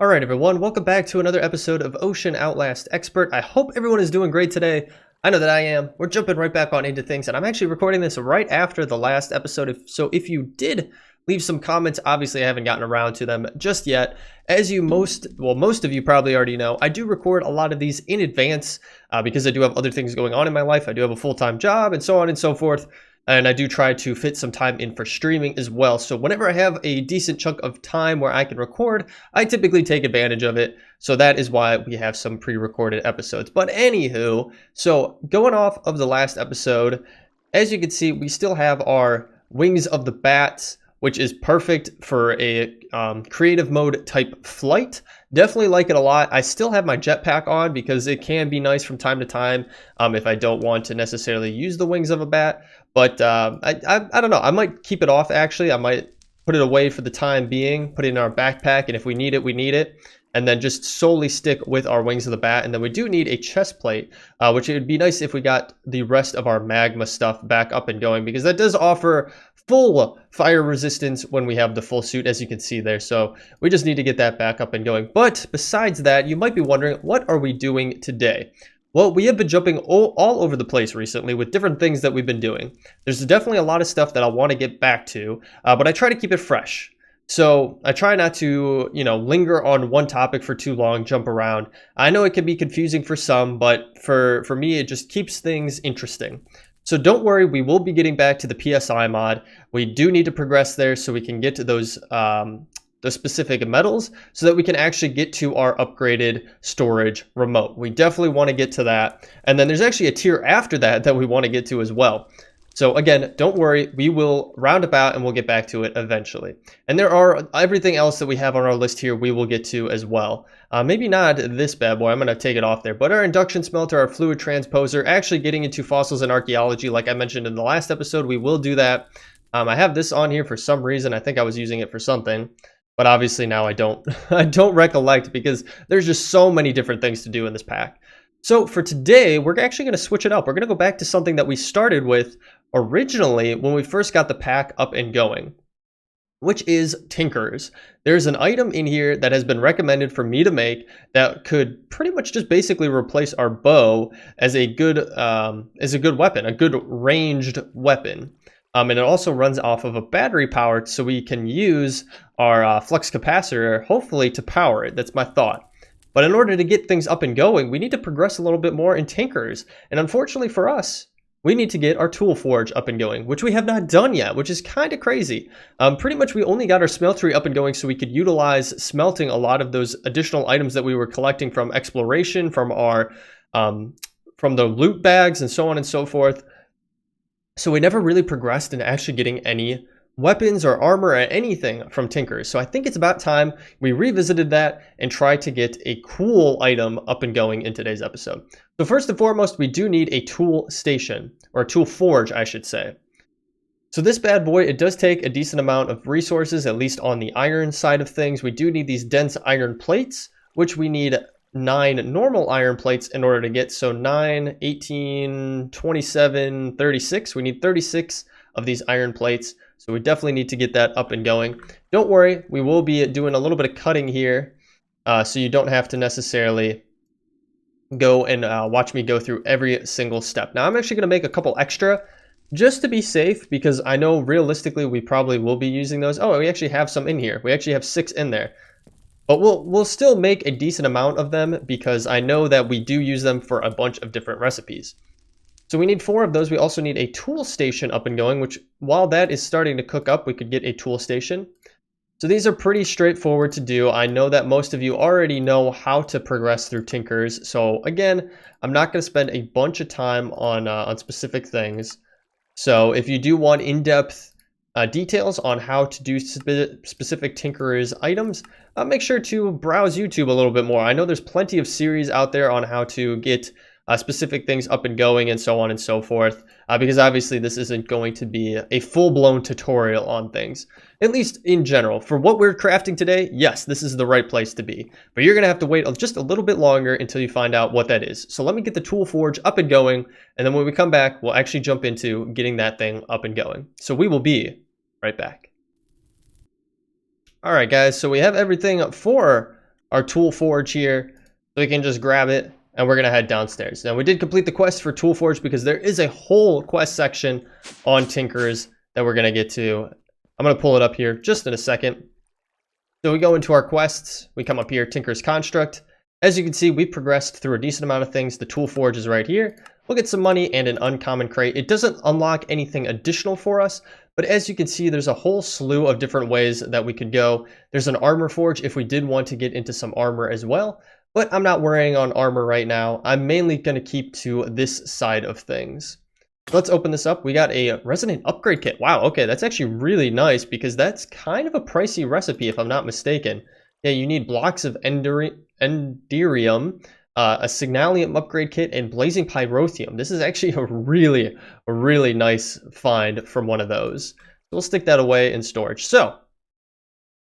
Alright everyone, welcome back to another episode of Ocean Outlast Expert. I hope everyone is doing great today. I know that I am. We're jumping right back on into things, and I'm actually recording this right after the last episode. So if you did leave some comments, obviously I haven't gotten around to them just yet. As you most of you probably already know, I do record a lot of these in advance because I do have other things going on in my life. I do have a full-time job and so on and so forth. And I do try to fit some time in for streaming as well. So whenever I have a decent chunk of time where I can record, I typically take advantage of it. So that is why we have some pre-recorded episodes. But anywho, so going off of the last episode, as you can see, we still have our wings of the bats, which is perfect for a creative mode type flight. Definitely like it a lot. I still have my jetpack on because it can be nice from time to time if I don't want to necessarily use the wings of a bat. But I don't know. I might keep it off, actually. I might put it away for the time being, put it in our backpack, and if we need it, we need it. And then just solely stick with our wings of the bat. And then we do need a chest plate, which it would be nice if we got the rest of our magma stuff back up and going, because that does offer full fire resistance when we have the full suit, as you can see there. So we just need to get that back up and going. But besides that, you might be wondering, what are we doing today? Well, we have been jumping all over the place recently with different things that we've been doing. There's definitely a lot of stuff that I want to get back to, but I try to keep it fresh. So I try not to, linger on one topic for too long, jump around. I know it can be confusing for some, but for me, it just keeps things interesting. So don't worry, we will be getting back to the PSI mod. We do need to progress there so we can get to those the specific metals so that we can actually get to our upgraded storage remote. We definitely want to get to that. And then there's actually a tier after that that we want to get to as well. So again, don't worry, we will roundabout and we'll get back to it eventually. And there are everything else that we have on our list here we will get to as well. Maybe not this bad boy, I'm going to take it off there, but our induction smelter, our fluid transposer, actually getting into fossils and archaeology like I mentioned in the last episode, we will do that. I have this on here for some reason. I think I was using it for something. But obviously now I don't recollect because there's just so many different things to do in this pack. So for today, we're actually going to switch it up. We're going to go back to something that we started with originally when we first got the pack up and going, which is Tinkers. There's an item in here that has been recommended for me to make that could pretty much just basically replace our bow as a good weapon, a good ranged weapon. And it also runs off of a battery power, so we can use our flux capacitor, hopefully, to power it. That's my thought. But in order to get things up and going, we need to progress a little bit more in Tinkers. And unfortunately for us, we need to get our tool forge up and going, which we have not done yet, which is kind of crazy. Pretty much we only got our smeltery up and going so we could utilize smelting a lot of those additional items that we were collecting from exploration, from our from the loot bags and so on and so forth. So we never really progressed into actually getting any weapons or armor or anything from Tinkers. So I think it's about time we revisited that and try to get a cool item up and going in today's episode. So first and foremost, we do need a tool station, or a tool forge, I should say. So this bad boy, it does take a decent amount of resources, at least on the iron side of things. We do need these dense iron plates, which we need 9 normal iron plates in order to get. So 9, 18, 27, 36. We need 36 of these iron plates. So we definitely need to get that up and going. Don't worry, we will be doing a little bit of cutting here. So you don't have to necessarily go and watch me go through every single step. Now I'm actually going to make a couple extra just to be safe, because I know realistically we probably will be using those. Oh, we actually have some in here. We actually have 6 in there. But we'll still make a decent amount of them because I know that we do use them for a bunch of different recipes. So we need 4 of those. We also need a tool station up and going, which while that is starting to cook up, we could get a tool station. So these are pretty straightforward to do. I know that most of you already know how to progress through Tinkers. So again, I'm not going to spend a bunch of time on specific things. So if you do want in-depth details on how to do specific Tinkerers items, make sure to browse YouTube a little bit more. I know there's plenty of series out there on how to get specific things up and going and so on and so forth, because obviously this isn't going to be a full-blown tutorial on things, at least in general. For what we're crafting today, yes, this is the right place to be, but you're going to have to wait just a little bit longer until you find out what that is. So let me get the tool forge up and going, and then when we come back, we'll actually jump into getting that thing up and going. So we will be right back. All right, guys, so we have everything for our tool forge here, so we can just grab it, and we're gonna head downstairs. Now we did complete the quest for tool forge because there is a whole quest section on tinkers that we're gonna get to. I'm gonna pull it up here just in a second. So we go into our quests, we come up here, Tinker's Construct. As you can see, we've progressed through a decent amount of things. The tool forge is right here. We'll get some money and an uncommon crate. It doesn't unlock anything additional for us, but as you can see, there's a whole slew of different ways that we could go. There's an armor forge if we did want to get into some armor as well, but I'm not worrying on armor right now. I'm mainly going to keep to this side of things. Let's open this up. We got a resonant upgrade kit. Wow, okay, that's actually really nice because that's kind of a pricey recipe if I'm not mistaken. Yeah, you need blocks of enderium, a signalium upgrade kit, and blazing pyrotheum. This is actually a really nice find from one of those. So we'll stick that away in storage. So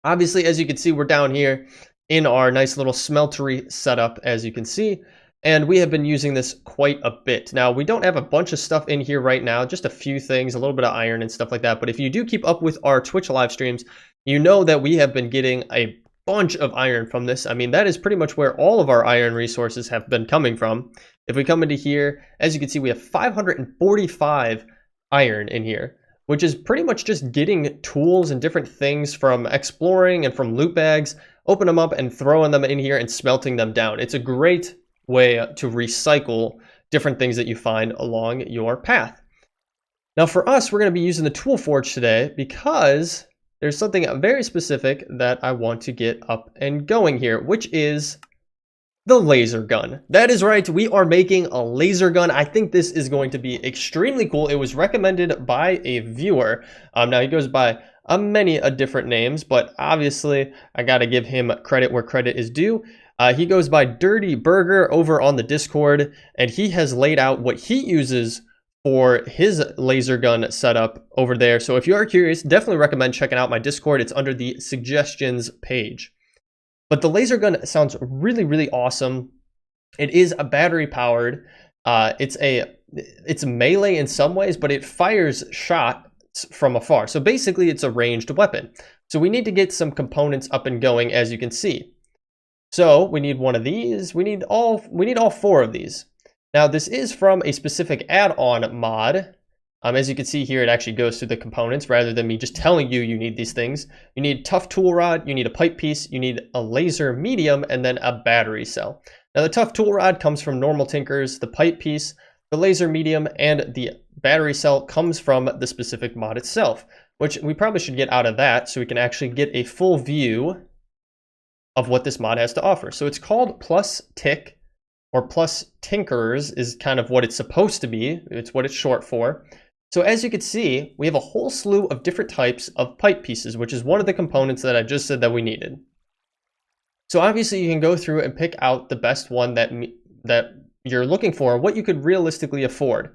obviously, as you can see, we're down here in our nice little smeltery setup, as you can see, and we have been using this quite a bit. Now, we don't have a bunch of stuff in here right now, just a few things, a little bit of iron and stuff like that. But if you do keep up with our Twitch live streams, you know that we have been getting a bunch of iron from this. I mean, that is pretty much where all of our iron resources have been coming from. If we come into here, as you can see, we have 545 iron in here, which is pretty much just getting tools and different things from exploring and from loot bags, open them up and throwing them in here and smelting them down. It's a great way to recycle different things that you find along your path. Now for us, we're going to be using the tool forge today because there's something very specific that I want to get up and going here, which is the laser gun. That is right, we are making a laser gun. I think this is going to be extremely cool. It was recommended by a viewer. Now he goes by many different names, but obviously I got to give him credit where credit is due. He goes by Dirty Burger over on the Discord, and he has laid out what he uses for his laser gun setup over there. So if you are curious, definitely recommend checking out my Discord. It's under the suggestions page. But the laser gun sounds really awesome. It is a battery powered. It's melee in some ways, but it fires shots from afar. So basically it's a ranged weapon. So we need to get some components up and going, as you can see. So we need one of these. We need all four of these. Now this is from a specific add-on mod. As you can see here, it actually goes through the components rather than me just telling you you need these things. You need tough tool rod, you need a pipe piece, you need a laser medium, and then a battery cell. Now the tough tool rod comes from normal tinkers, the pipe piece, the laser medium, and the battery cell comes from the specific mod itself, which we probably should get out of that so we can actually get a full view of what this mod has to offer. So it's called Plus Tick, or Plus Tinkers is kind of what it's supposed to be. It's what it's short for. So as you can see, we have a whole slew of different types of pipe pieces, which is one of the components that I just said that we needed. So obviously you can go through and pick out the best one that you're looking for, what you could realistically afford.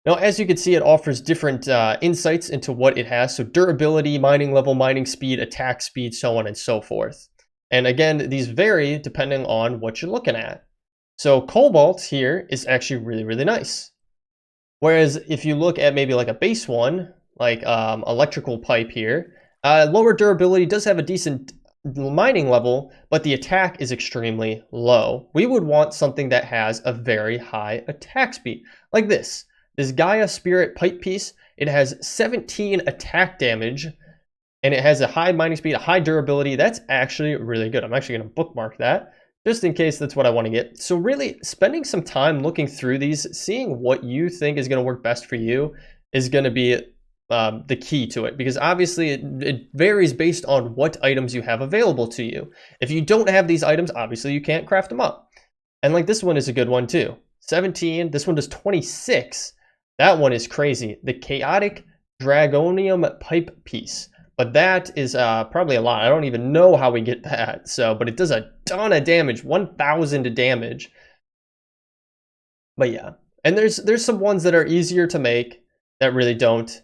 Now, as you can see, it offers different insights into what it has. So durability, mining level, mining speed, attack speed, so on and so forth. And again, these vary depending on what you're looking at. So cobalt here is actually really nice. Whereas if you look at maybe like a base one, like electrical pipe here, lower durability, does have a decent mining level, but the attack is extremely low. We would want something that has a very high attack speed, like this. This Gaia Spirit pipe piece, it has 17 attack damage, and it has a high mining speed, a high durability. That's actually really good. I'm actually going to bookmark that just in case that's what I want to get. So really spending some time looking through these, seeing what you think is going to work best for you is going to be the key to it, because obviously it varies based on what items you have available to you. If you don't have these items, obviously you can't craft them up. And like this one is a good one too. 17, this one does 26. That one is crazy. The Chaotic Dragonium pipe piece. But that is probably a lot. I don't even know how we get that. So, but it does a ton of damage, 1,000 damage. But yeah, and there's some ones that are easier to make that really don't,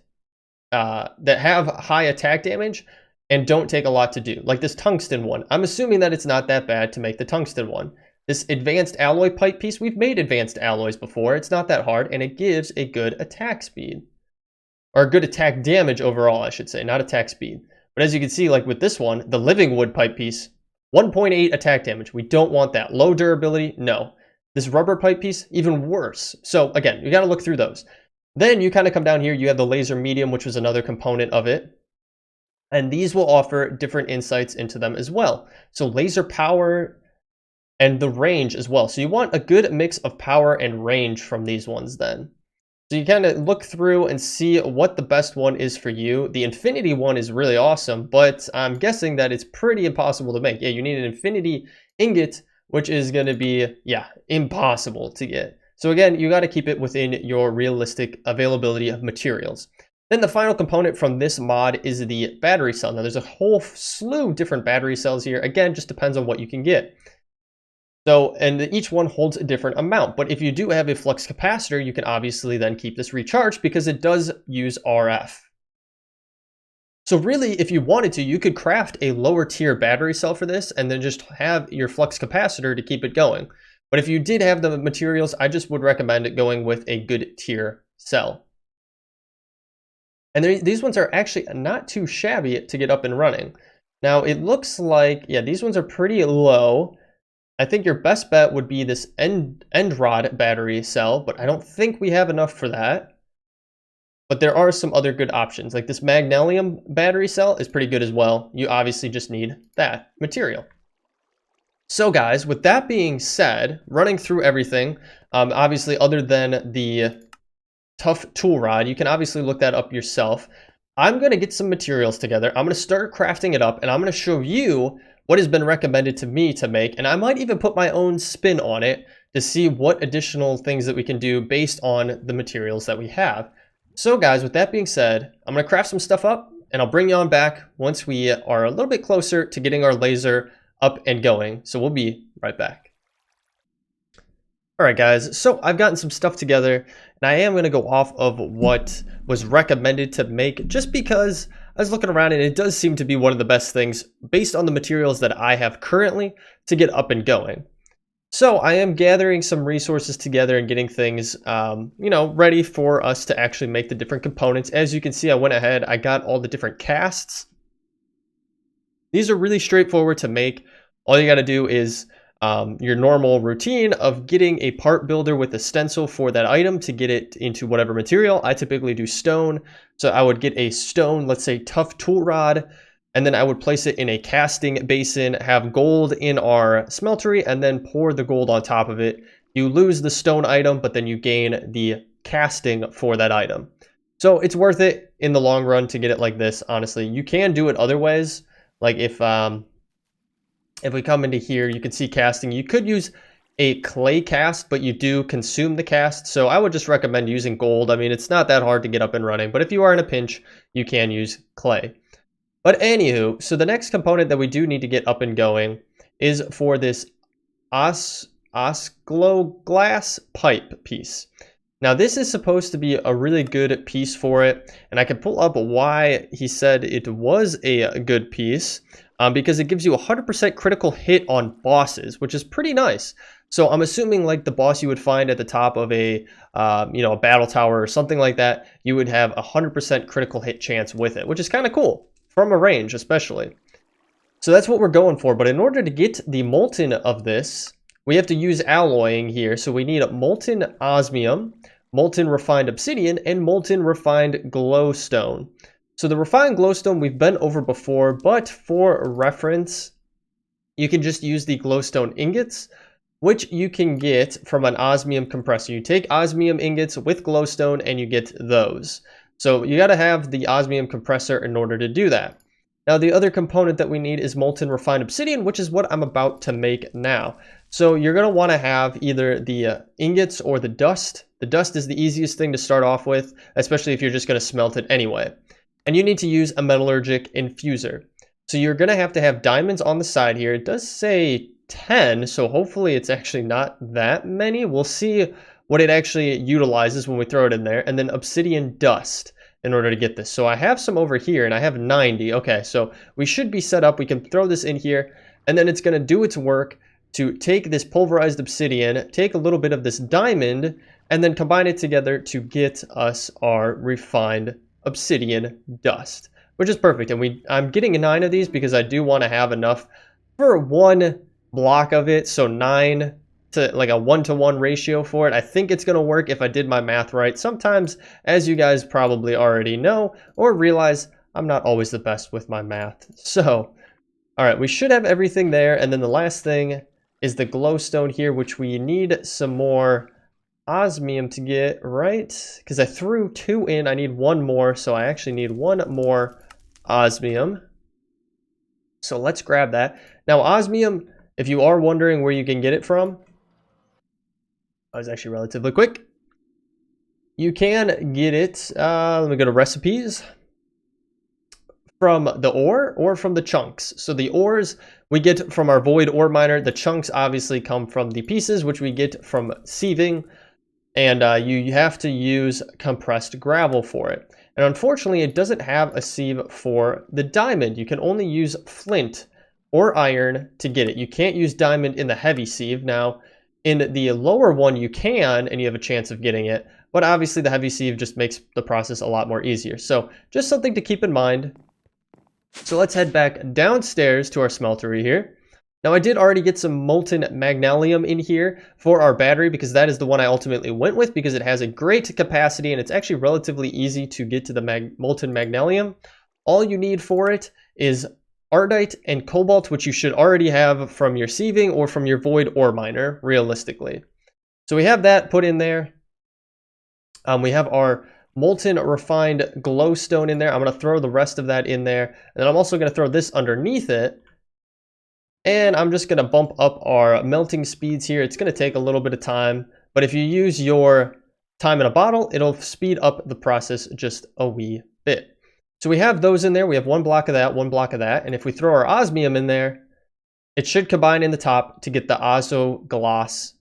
that have high attack damage and don't take a lot to do. Like this tungsten one. I'm assuming that it's not that bad to make the tungsten one. This advanced alloy pipe piece, we've made advanced alloys before. It's not that hard, and it gives a good attack speed. Or good attack damage overall, I should say, not attack speed. But as you can see, like with this one, the living wood pipe piece, 1.8 attack damage. We don't want that. Low durability, no. This rubber pipe piece, even worse. So again, you got to look through those. Then you kind of come down here, you have the laser medium, which was another component of it. And these will offer different insights into them as well. So laser power and the range as well. So you want a good mix of power and range from these ones then. So you kind of look through and see what the best one is for you. The infinity one is really awesome, but I'm guessing that it's pretty impossible to make. Yeah, you need an infinity ingot, which is going to be, yeah, impossible to get. So again, you got to keep it within your realistic availability of materials. Then the final component from this mod is the battery cell. Now there's a whole slew of different battery cells here. Again, just depends on what you can get. So, and each one holds a different amount, but if you do have a flux capacitor, you can obviously then keep this recharged because it does use RF. So really, if you wanted to, you could craft a lower tier battery cell for this and then just have your flux capacitor to keep it going. But if you did have the materials, I just would recommend it going with a good tier cell. And these ones are actually not too shabby to get up and running. Now it looks like, yeah, these ones are pretty low. I think your best bet would be this end rod battery cell, but I don't think we have enough for that. But there are some other good options, like this magnesium battery cell is pretty good as well. You obviously just need that material. So guys, with that being said, running through everything, obviously other than the tough tool rod, you can obviously look that up yourself. I'm going to get some materials together. I'm going to start crafting it up, and I'm going to show you what has been recommended to me to make, and I might even put my own spin on it to see what additional things that we can do based on the materials that we have. So guys, with that being said, I'm going to craft some stuff up, and I'll bring you on back once we are a little bit closer to getting our laser up and going. So we'll be right back. Alright guys, so I've gotten some stuff together, and I am going to go off of what was recommended to make, just because I was looking around and it does seem to be one of the best things based on the materials that I have currently to get up and going. So I am gathering some resources together and getting things, you know, ready for us to actually make the different components. As you can see, I went ahead, I got all the different casts. These are really straightforward to make. All you got to do is your normal routine of getting a part builder with a stencil for that item to get it into whatever material. I typically do stone, so I would get a stone, let's say tough tool rod, and then I would place it in a casting basin, have gold in our smeltery, and then pour the gold on top of it. You lose the stone item, but then you gain the casting for that item. So it's worth it in the long run to get it like this, honestly. You can do it other ways, like if we come into here, you can see casting. You could use a clay cast, but you do consume the cast. So I would just recommend using gold. I mean, it's not that hard to get up and running, but if you are in a pinch, you can use clay. But anywho, so the next component that we do need to get up and going is for this glass pipe piece. Now this is supposed to be a really good piece for it, and I can pull up why he said it was a good piece. Because it gives you 100% critical hit on bosses, which is pretty nice. So I'm assuming like the boss you would find at the top of a, you know, a battle tower or something like that, you would have 100% critical hit chance with it, which is kind of cool from a range especially. So that's what we're going for. But in order to get the molten of this, we have to use alloying here. So we need molten osmium, molten refined obsidian, and molten refined glowstone. So the refined glowstone we've been over before, but for reference, you can just use the glowstone ingots, which you can get from an osmium compressor. You take osmium ingots with glowstone and you get those. So you got to have the osmium compressor in order to do that. Now the other component that we need is molten refined obsidian, which is what I'm about to make now. So you're going to want to have either the ingots or the dust. The dust is the easiest thing to start off with, especially if you're just going to smelt it anyway. And you need to use a metallurgic infuser. So you're going to have diamonds on the side here. It does say 10, so hopefully it's actually not that many. We'll see what it actually utilizes when we throw it in there. And then obsidian dust in order to get this. So I have some over here and I have 90. Okay, so we should be set up. We can throw this in here and then it's going to do its work to take this pulverized obsidian, take a little bit of this diamond, and then combine it together to get us our refined obsidian dust, which is perfect. And I'm getting 9 of these because I do want to have enough for one block of it, so 9 to like a 1-to-1 ratio for it. I think it's going to work if I did my math right. Sometimes, as you guys probably already know or realize, I'm not always the best with my math. So, all right, we should have everything there. And then the last thing is the glowstone here, which we need some more osmium to get, right? Because I threw 2 in, I need 1 more, so I actually need 1 more osmium. So let's grab that. Now, osmium, if you are wondering where you can get it from, that was actually relatively quick. You can get it, let me go to recipes, from the ore or from the chunks. So the ores we get from our void ore miner. The chunks obviously come from the pieces, which we get from sieving. And you have to use compressed gravel for it. And unfortunately, it doesn't have a sieve for the diamond. You can only use flint or iron to get it. You can't use diamond in the heavy sieve. Now, in the lower one, you can, and you have a chance of getting it. But obviously, the heavy sieve just makes the process a lot more easier. So just something to keep in mind. So let's head back downstairs to our smeltery here. Now, I did already get some molten magnesium in here for our battery because that is the one I ultimately went with because it has a great capacity and it's actually relatively easy to get to the molten magnesium. All you need for it is ardite and cobalt, which you should already have from your sieving or from your void ore miner, realistically. So we have that put in there. We have our molten refined glowstone in there. I'm going to throw the rest of that in there. And then I'm also going to throw this underneath it. And I'm just going to bump up our melting speeds here. It's going to take a little bit of time, but if you use your time in a bottle, it'll speed up the process just a wee bit. So we have those in there. We have 1 block of that, 1 block of that. And if we throw our osmium in there, it should combine in the top to get the ozo gloss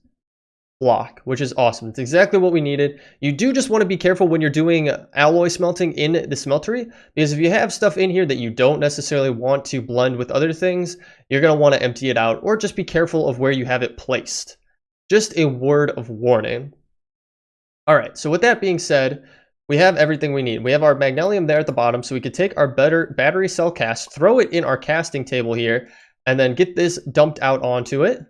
block, which is awesome. It's exactly what we needed. You do just want to be careful when you're doing alloy smelting in the smeltery, because if you have stuff in here that you don't necessarily want to blend with other things, you're going to want to empty it out, or just be careful of where you have it placed. Just a word of warning. All right, so with that being said, we have everything we need. We have our magnesium there at the bottom, so we could take our battery cell cast, throw it in our casting table here, and then get this dumped out onto it.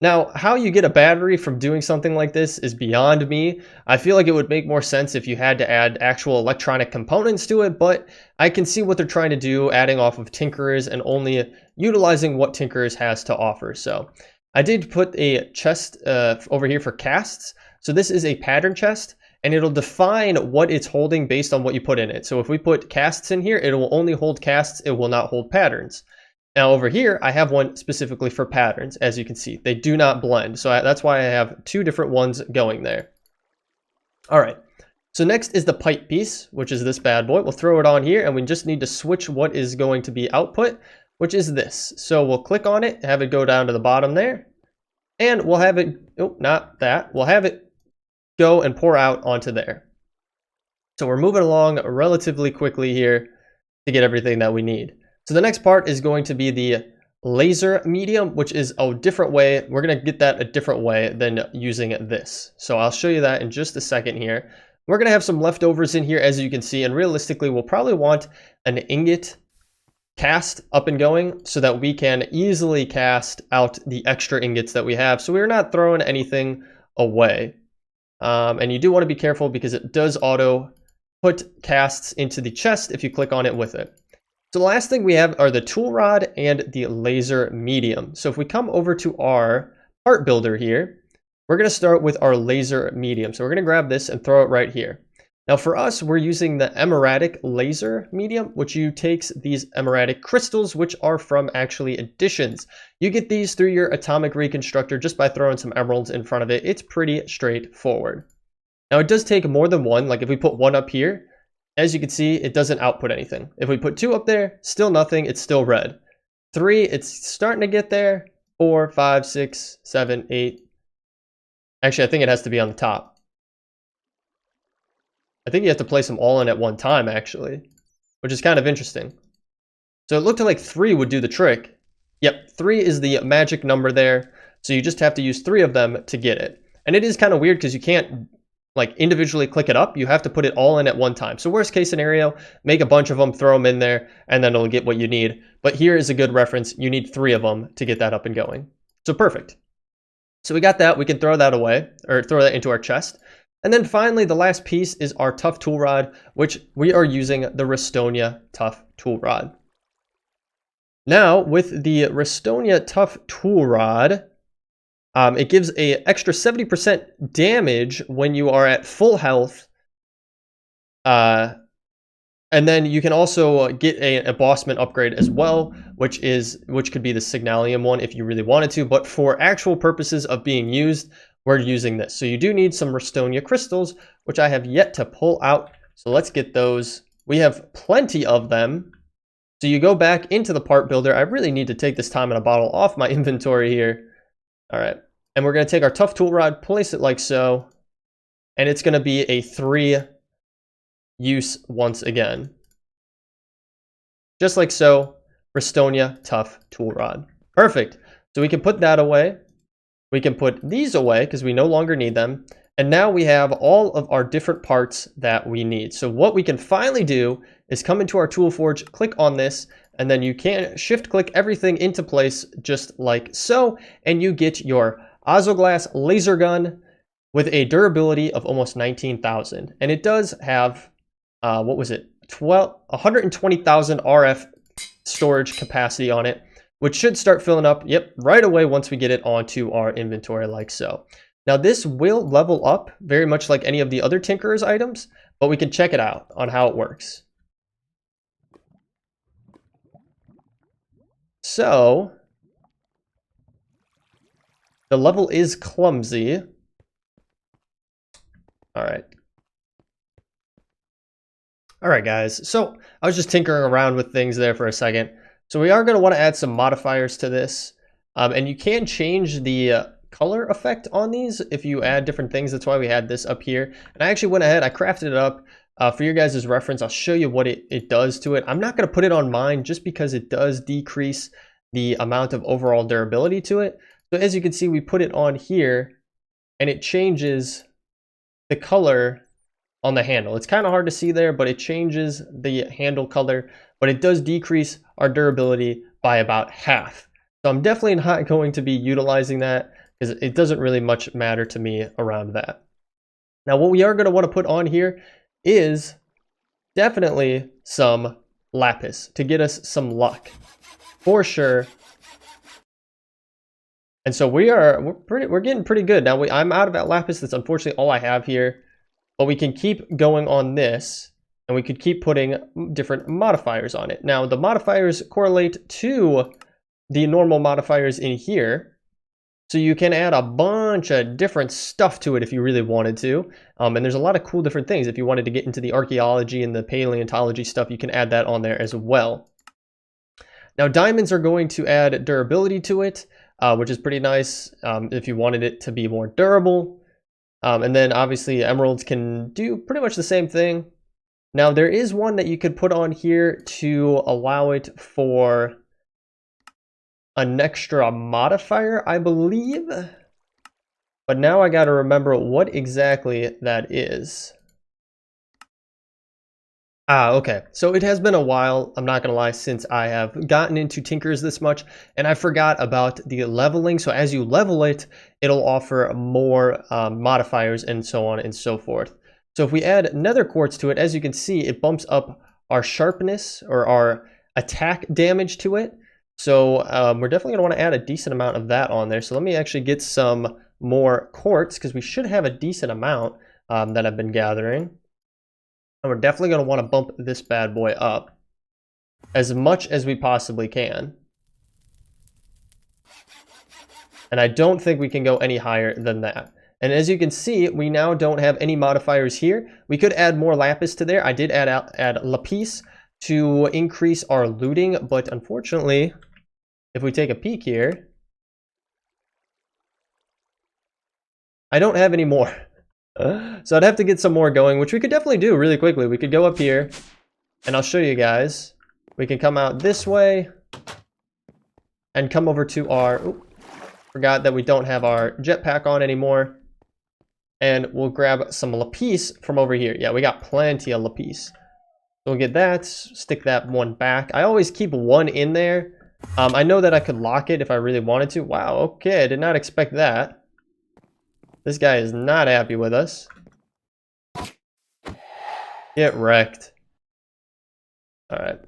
Now, how you get a battery from doing something like this is beyond me. I feel like it would make more sense if you had to add actual electronic components to it, but I can see what they're trying to do, adding off of Tinkerers and only utilizing what Tinkerers has to offer. So I did put a chest over here for casts. So this is a pattern chest, and it'll define what it's holding based on what you put in it. So if we put casts in here, it will only hold casts, it will not hold patterns. Now over here, I have one specifically for patterns. As you can see, they do not blend. So that's why I have 2 different ones going there. All right, so next is the pipe piece, which is this bad boy. We'll throw it on here, and we just need to switch what is going to be output, which is this. So we'll click on it, have it go down to the bottom there, and we'll have it, oh, not that. We'll have it go and pour out onto there. So we're moving along relatively quickly here to get everything that we need. So the next part is going to be the laser medium, which is a different way. We're going to get that a different way than using this. So I'll show you that in just a second here. We're going to have some leftovers in here, as you can see, and realistically, we'll probably want an ingot cast up and going so that we can easily cast out the extra ingots that we have. So we're not throwing anything away. And you do want to be careful because it does auto put casts into the chest if you click on it with it. So the last thing we have are the tool rod and the laser medium. So if we come over to our part builder here, we're going to start with our laser medium. So we're going to grab this and throw it right here. Now for us, we're using the emeradic laser medium, which takes these emeradic crystals, which are from actually additions. You get these through your atomic reconstructor just by throwing some emeralds in front of it. It's pretty straightforward. Now it does take more than one. Like if we put 1 up here, as you can see, it doesn't output anything. If we put 2 up there, still nothing, it's still red. 3, it's starting to get there. 4, 5, 6, 7, 8. Actually, I think it has to be on the top. I think you have to place them all in at one time, actually, which is kind of interesting. So it looked like 3 would do the trick. Yep, 3 is the magic number there. So you just have to use 3 of them to get it. And it is kind of weird because you can't like individually click it up. You have to put it all in at one time. So worst case scenario, make a bunch of them, throw them in there, and then it'll get what you need. But here is a good reference. You need 3 of them to get that up and going. So perfect. So we got that. We can throw that away, or throw that into our chest. And then finally, the last piece is our tough tool rod, which we are using the Restonia tough tool rod. Now, with the Restonia tough tool rod, it gives an extra 70% damage when you are at full health. And then you can also get an embossment upgrade as well, which could be the Signalium one if you really wanted to. But for actual purposes of being used, we're using this. So you do need some Restonia crystals, which I have yet to pull out. So let's get those. We have plenty of them. So you go back into the part builder. I really need to take this time in a bottle off my inventory here. All right. And we're going to take our tough tool rod, place it like so. And it's going to be a 3 use once again. Just like so. Restonia tough tool rod. Perfect. So we can put that away. We can put these away because we no longer need them. And now we have all of our different parts that we need. So what we can finally do is come into our tool forge, click on this, and then you can shift click everything into place just like so. And you get your Ozoglass laser gun with a durability of almost 19,000. And it does have, what was it? 120,000 RF storage capacity on it, which should start filling up, yep, right away once we get it onto our inventory like so. Now this will level up very much like any of the other Tinkerer's items, but we can check it out on how it works. So, the level is clumsy. All right. All right, guys. So I was just tinkering around with things there for a second. So we are going to want to add some modifiers to this. And you can change the color effect on these if you add different things. That's why we had this up here. And I actually went ahead, I crafted it up for your guys' reference. I'll show you what it does to it. I'm not going to put it on mine just because it does decrease the amount of overall durability to it. So as you can see, we put it on here and it changes the color on the handle. It's kind of hard to see there, but it changes the handle color, but it does decrease our durability by about half. So I'm definitely not going to be utilizing that because it doesn't really much matter to me around that. Now, what we are going to want to put on here is definitely some lapis to get us some luck for sure. And so we're getting pretty good. Now I'm out of that lapis. That's unfortunately all I have here. But we can keep going on this, and we could keep putting different modifiers on it. Now, the modifiers correlate to the normal modifiers in here. So you can add a bunch of different stuff to it if you really wanted to. And there's a lot of cool different things. If you wanted to get into the archaeology and the paleontology stuff, you can add that on there as well. Now, diamonds are going to add durability to it, which is pretty nice if you wanted it to be more durable. And then obviously emeralds can do pretty much the same thing. Now there is one that you could put on here to allow it for an extra modifier, I believe. But now I got to remember what exactly that is. Okay. So it has been a while, I'm not going to lie, since I have gotten into Tinkers this much, and I forgot about the leveling. So as you level it, it'll offer more modifiers and so on and so forth. So if we add nether quartz to it, as you can see, it bumps up our sharpness or our attack damage to it. So we're definitely going to want to add a decent amount of that on there. So let me actually get some more quartz because we should have a decent amount that I've been gathering. And we're definitely going to want to bump this bad boy up as much as we possibly can. And I don't think we can go any higher than that. And as you can see, we now don't have any modifiers here. We could add more lapis to there. I did add lapis to increase our looting, but unfortunately, if we take a peek here, I don't have any more. So I'd have to get some more going, which we could definitely do really quickly. We could go up here, and I'll show you guys. We can come out this way, and come over to our... Forgot that we don't have our jetpack on anymore. And we'll grab some lapis from over here. Yeah, we got plenty of lapis. We'll get that, stick that one back. I always keep one in there. I know that I could lock it if I really wanted to. Wow, okay, I did not expect that. This guy is not happy with us. Get wrecked. Alright.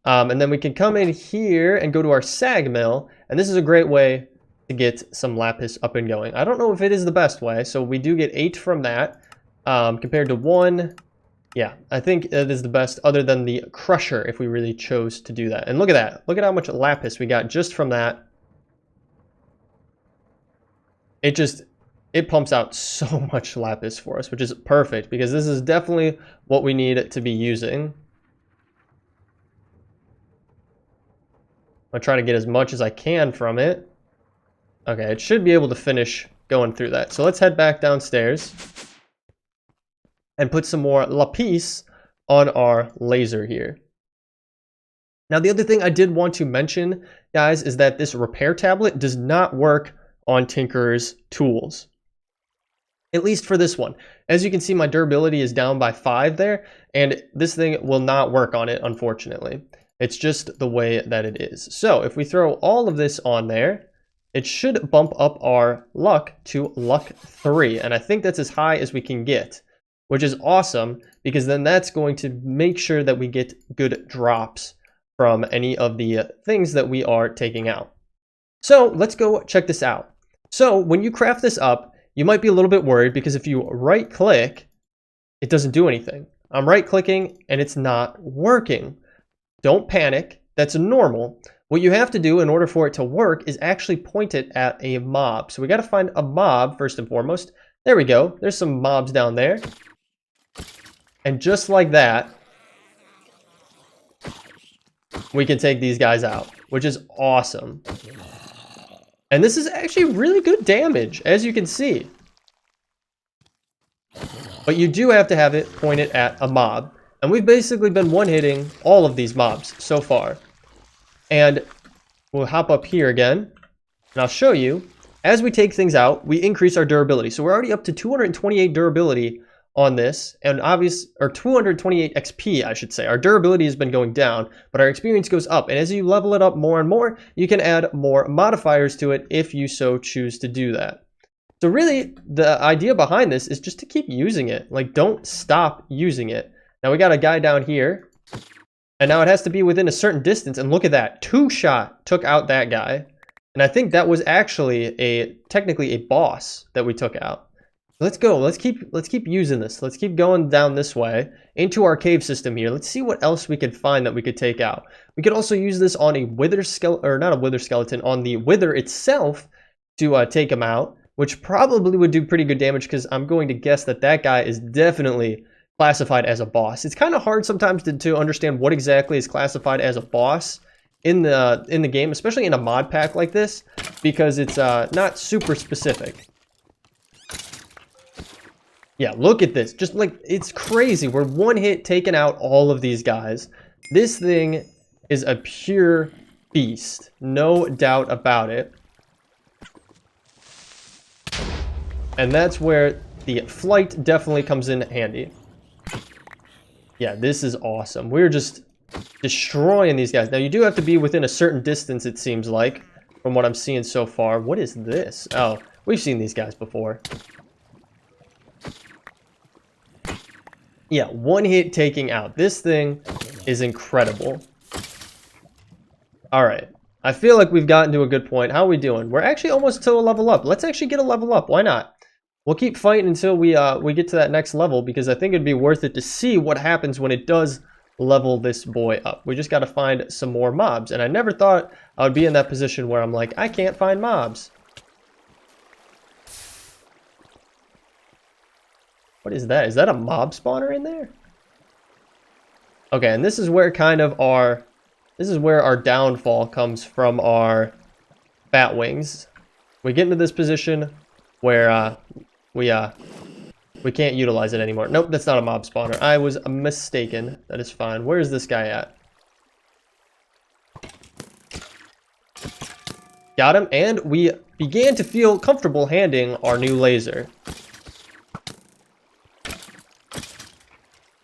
And then we can come in here and go to our sag mill. And this is a great way to get some lapis up and going. I don't know if it is the best way. So we do get 8 from that. Compared to 1. Yeah, I think it is the best other than the crusher if we really chose to do that. And look at that. Look at how much lapis we got just from that. It pumps out so much lapis for us, which is perfect because this is definitely what we need to be using. I'll try to get as much as I can from it. Okay, it should be able to finish going through that. So let's head back downstairs and put some more lapis on our laser here. Now, the other thing I did want to mention, guys, is that this repair tablet does not work on Tinkerer's tools. At least for this one. As you can see, my durability is down by 5 there, and this thing will not work on it, unfortunately. It's just the way that it is. So if we throw all of this on there, it should bump up our luck to luck 3, and I think that's as high as we can get, which is awesome because then that's going to make sure that we get good drops from any of the things that we are taking out. So let's go check this out. So when you craft this up, you might be a little bit worried because if you right click, it doesn't do anything. I'm right clicking and it's not working. Don't panic, that's normal. What you have to do in order for it to work is actually point it at a mob. So we got to find a mob first and foremost. There we go, there's some mobs down there. And just like that, we can take these guys out, which is awesome. And this is actually really good damage, as you can see. But you do have to have it pointed at a mob. And we've basically been one-hitting all of these mobs so far. And we'll hop up here again, and I'll show you. As we take things out, we increase our durability. So we're already up to 228 durability on this, and or 228 XP, I should say. Our durability has been going down, but our experience goes up. And as you level it up more and more, you can add more modifiers to it if you so choose to do that. So really, the idea behind this is just to keep using it. Like, don't stop using it. Now we got a guy down here, and now it has to be within a certain distance, and look at that. 2-shot took out that guy. And I think that was actually technically a boss that we took out. Let's go. Let's keep using this. Let's keep going down this way into our cave system here. Let's see what else we could find that we could take out. We could also use this on a wither skeleton, or not a wither skeleton, on the wither itself to take him out, which probably would do pretty good damage because I'm going to guess that that guy is definitely classified as a boss. It's kind of hard sometimes to understand what exactly is classified as a boss in the game, especially in a mod pack like this, because it's not super specific. Yeah, look at this. Just like, it's crazy. We're one hit taking out all of these guys. This thing is a pure beast. No doubt about it. And that's where the flight definitely comes in handy. Yeah, this is awesome. We're just destroying these guys. Now, you do have to be within a certain distance, it seems like, from what I'm seeing so far. What is this? Oh, we've seen these guys before. Yeah, one hit taking out. This thing is incredible. All right. I feel like we've gotten to a good point. How are we doing? We're actually almost to a level up. Let's actually get a level up. Why not? We'll keep fighting until we get to that next level, because I think it'd be worth it to see what happens when it does level this boy up. We just got to find some more mobs. And I never thought I would be in that position where I'm like, I can't find mobs. What is that? Is that a mob spawner in there? Okay, and this is where kind of our downfall comes from our bat wings. We get into this position where we can't utilize it anymore. Nope, that's not a mob spawner. I was mistaken. That is fine. Where is this guy at? Got him, and we began to feel comfortable handing our new laser.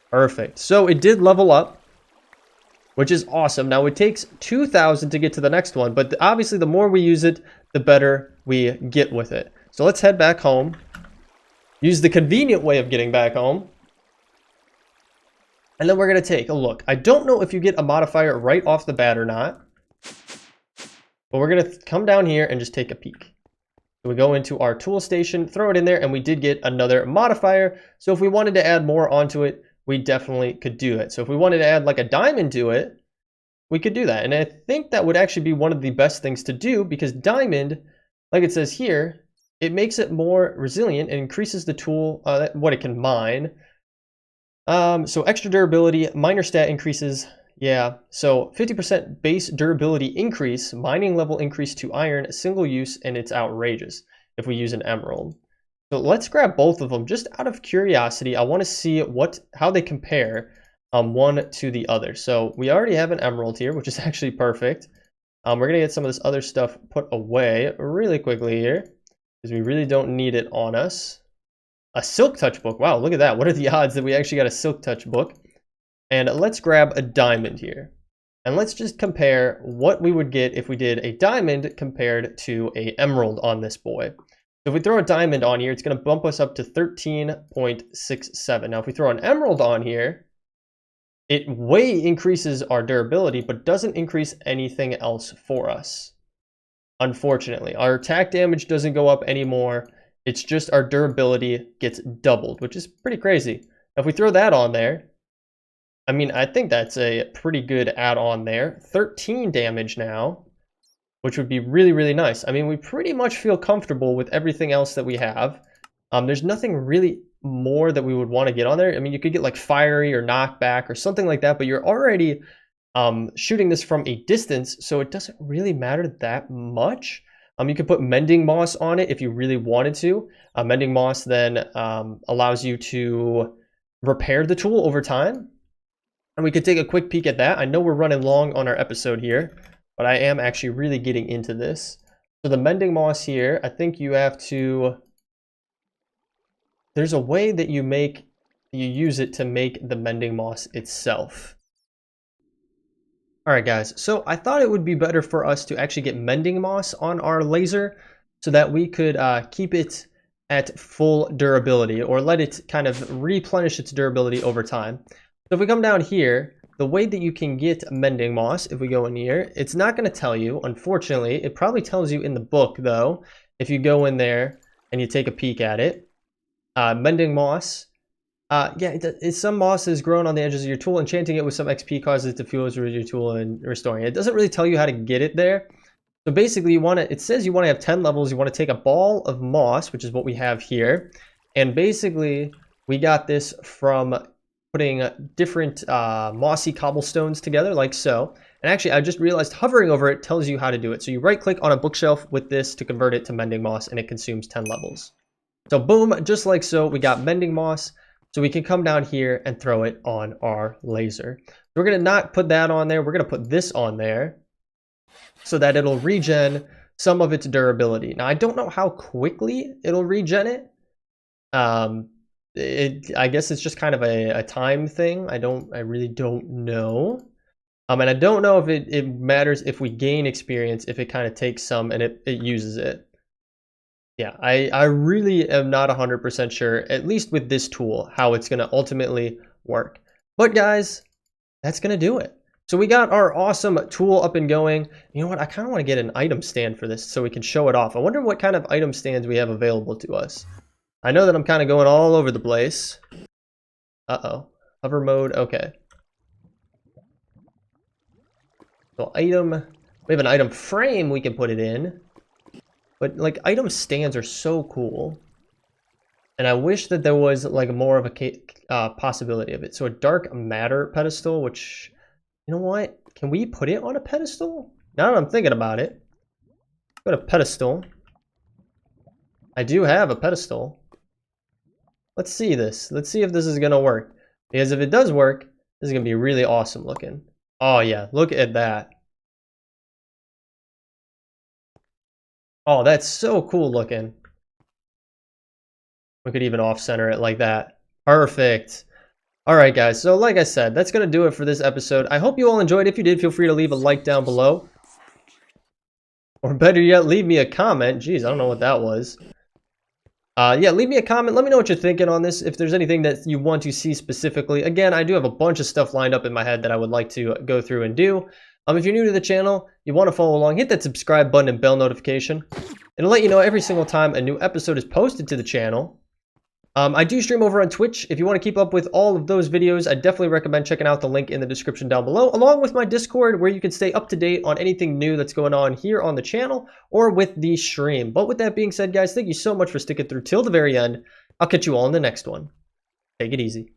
Perfect. So it did level up, which is awesome. Now it takes 2,000 to get to the next one, but obviously the more we use it, the better we get with it. So let's head back home. Use the convenient way of getting back home. And then we're going to take a look. I don't know if you get a modifier right off the bat or not, but we're going to come down here and just take a peek. So we go into our tool station, throw it in there, and we did get another modifier. So if we wanted to add more onto it, we definitely could do it. So if we wanted to add like a diamond to it, we could do that. And I think that would actually be one of the best things to do, because diamond, like it says here, it makes it more resilient and increases the tool, what it can mine. So extra durability, minor stat increases. Yeah, so 50% base durability increase, mining level increase to iron, single use, and it's outrageous if we use an emerald. So let's grab both of them just out of curiosity. I want to see how they compare one to the other. So we already have an emerald here, which is actually perfect. We're going to get some of this other stuff put away really quickly here, because we really don't need it on us. A silk touch book. Wow, look at that. What are the odds that we actually got a silk touch book? And let's grab a diamond here. And let's just compare what we would get if we did a diamond compared to a emerald on this boy. So if we throw a diamond on here, it's going to bump us up to 13.67. Now, if we throw an emerald on here, it way increases our durability, but doesn't increase anything else for us. Unfortunately, our attack damage doesn't go up anymore. It's just our durability gets doubled, which is pretty crazy. Now, if we throw that on there, I mean, I think that's a pretty good add-on there. 13 damage now, which would be really, really nice. I mean, we pretty much feel comfortable with everything else that we have. There's nothing really more that we would want to get on there. I mean, you could get like fiery or knockback or something like that, but you're already shooting this from a distance, so it doesn't really matter that much. You could put mending moss on it if you really wanted to. Mending moss then allows you to repair the tool over time. And we could take a quick peek at that. I know we're running long on our episode here, but I am actually really getting into this. So the mending moss here, I think you have to, there's a way that you use it to make the mending moss itself. All right, guys, so I thought it would be better for us to actually get mending moss on our laser so that we could keep it at full durability, or let it kind of replenish its durability over time. So if we come down here, the way that you can get mending moss, if we go in here, it's not going to tell you, unfortunately. It probably tells you in the book, though, if you go in there and you take a peek at it. Mending moss. Some moss is grown on the edges of your tool. Enchanting it with some XP causes it to fuse with your tool and restoring it. It doesn't really tell you how to get it there. So basically, it says you want to have 10 levels. You want to take a ball of moss, which is what we have here. And basically, we got this from putting different mossy cobblestones together, like so. And actually, I just realized hovering over it tells you how to do it. So you right-click on a bookshelf with this to convert it to mending moss, and it consumes 10 levels. So boom, just like so, we got mending moss. So we can come down here and throw it on our laser. We're going to not put that on there. We're going to put this on there so that it'll regen some of its durability. Now, I don't know how quickly it'll regen it. I guess it's just kind of a time thing. I really don't know. And I don't know if it matters if we gain experience, if it kind of takes some and it uses it. Yeah, I really am not 100% sure, at least with this tool, how it's going to ultimately work. But guys, that's going to do it. So we got our awesome tool up and going. You know what? I kind of want to get an item stand for this so we can show it off. I wonder what kind of item stands we have available to us. I know that I'm kind of going all over the place. Uh-oh. Hover mode. Okay. So item. We have an item frame we can put it in. But like item stands are so cool. And I wish that there was like more of a possibility of it. So a dark matter pedestal, which, you know what? Can we put it on a pedestal? Now that I'm thinking about it. Go to pedestal. I do have a pedestal. Let's see this. Let's see if this is going to work. Because if it does work, this is going to be really awesome looking. Oh yeah, look at that. Oh, that's so cool looking. We could even off-center it like that. Perfect. All right, guys. So like I said, that's going to do it for this episode. I hope you all enjoyed. If you did, feel free to leave a like down below. Or better yet, leave me a comment. Jeez, I don't know what that was. Yeah, leave me a comment. Let me know what you're thinking on this. If there's anything that you want to see specifically. Again, I do have a bunch of stuff lined up in my head that I would like to go through and do. If you're new to the channel, you want to follow along, hit that subscribe button and bell notification. It'll let you know every single time a new episode is posted to the channel. I do stream over on Twitch. If you want to keep up with all of those videos, I definitely recommend checking out the link in the description down below, along with my Discord, where you can stay up to date on anything new that's going on here on the channel or with the stream. But with that being said, guys, thank you so much for sticking through till the very end. I'll catch you all in the next one. Take it easy.